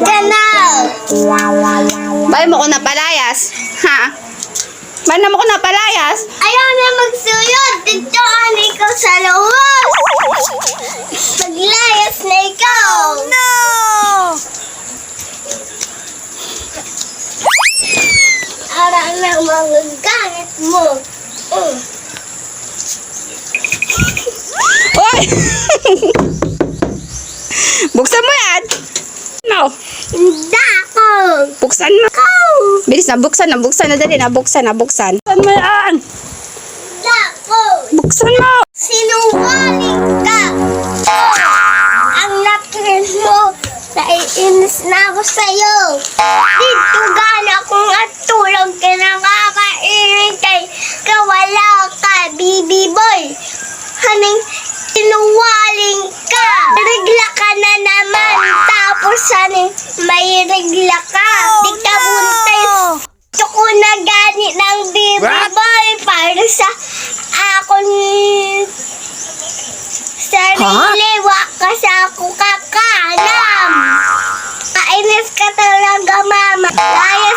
ka na. Bay mo ko na palayas. Ha? Bay na mo ko na palayas. Ayaw na magsuyod. Dito ang ikaw sa luwas. Maglayas na ikaw. No! Arang na mga gamit mo. Oy! Buksan mo yan. No. Hindi ako. Buksan mo. Bilis na, buksan na, dali na, buksan. Buksan mo yan. Hindi ako. Buksan mo. Sinungaling ka. Ang napres mo. Naiinis na ako sa'yo. Dito gana kung at tulog ka nakakairintay. Kawala ka, baby boy. Haning sinungaling ka. Regla ka na naman. Tapos haning may regla ka. Di ka buntis. Gusto ko na ganit ng baby boy. Para sa akong sarili. Waka sa ako kakanam. Kainis ka talaga, mama. Kaya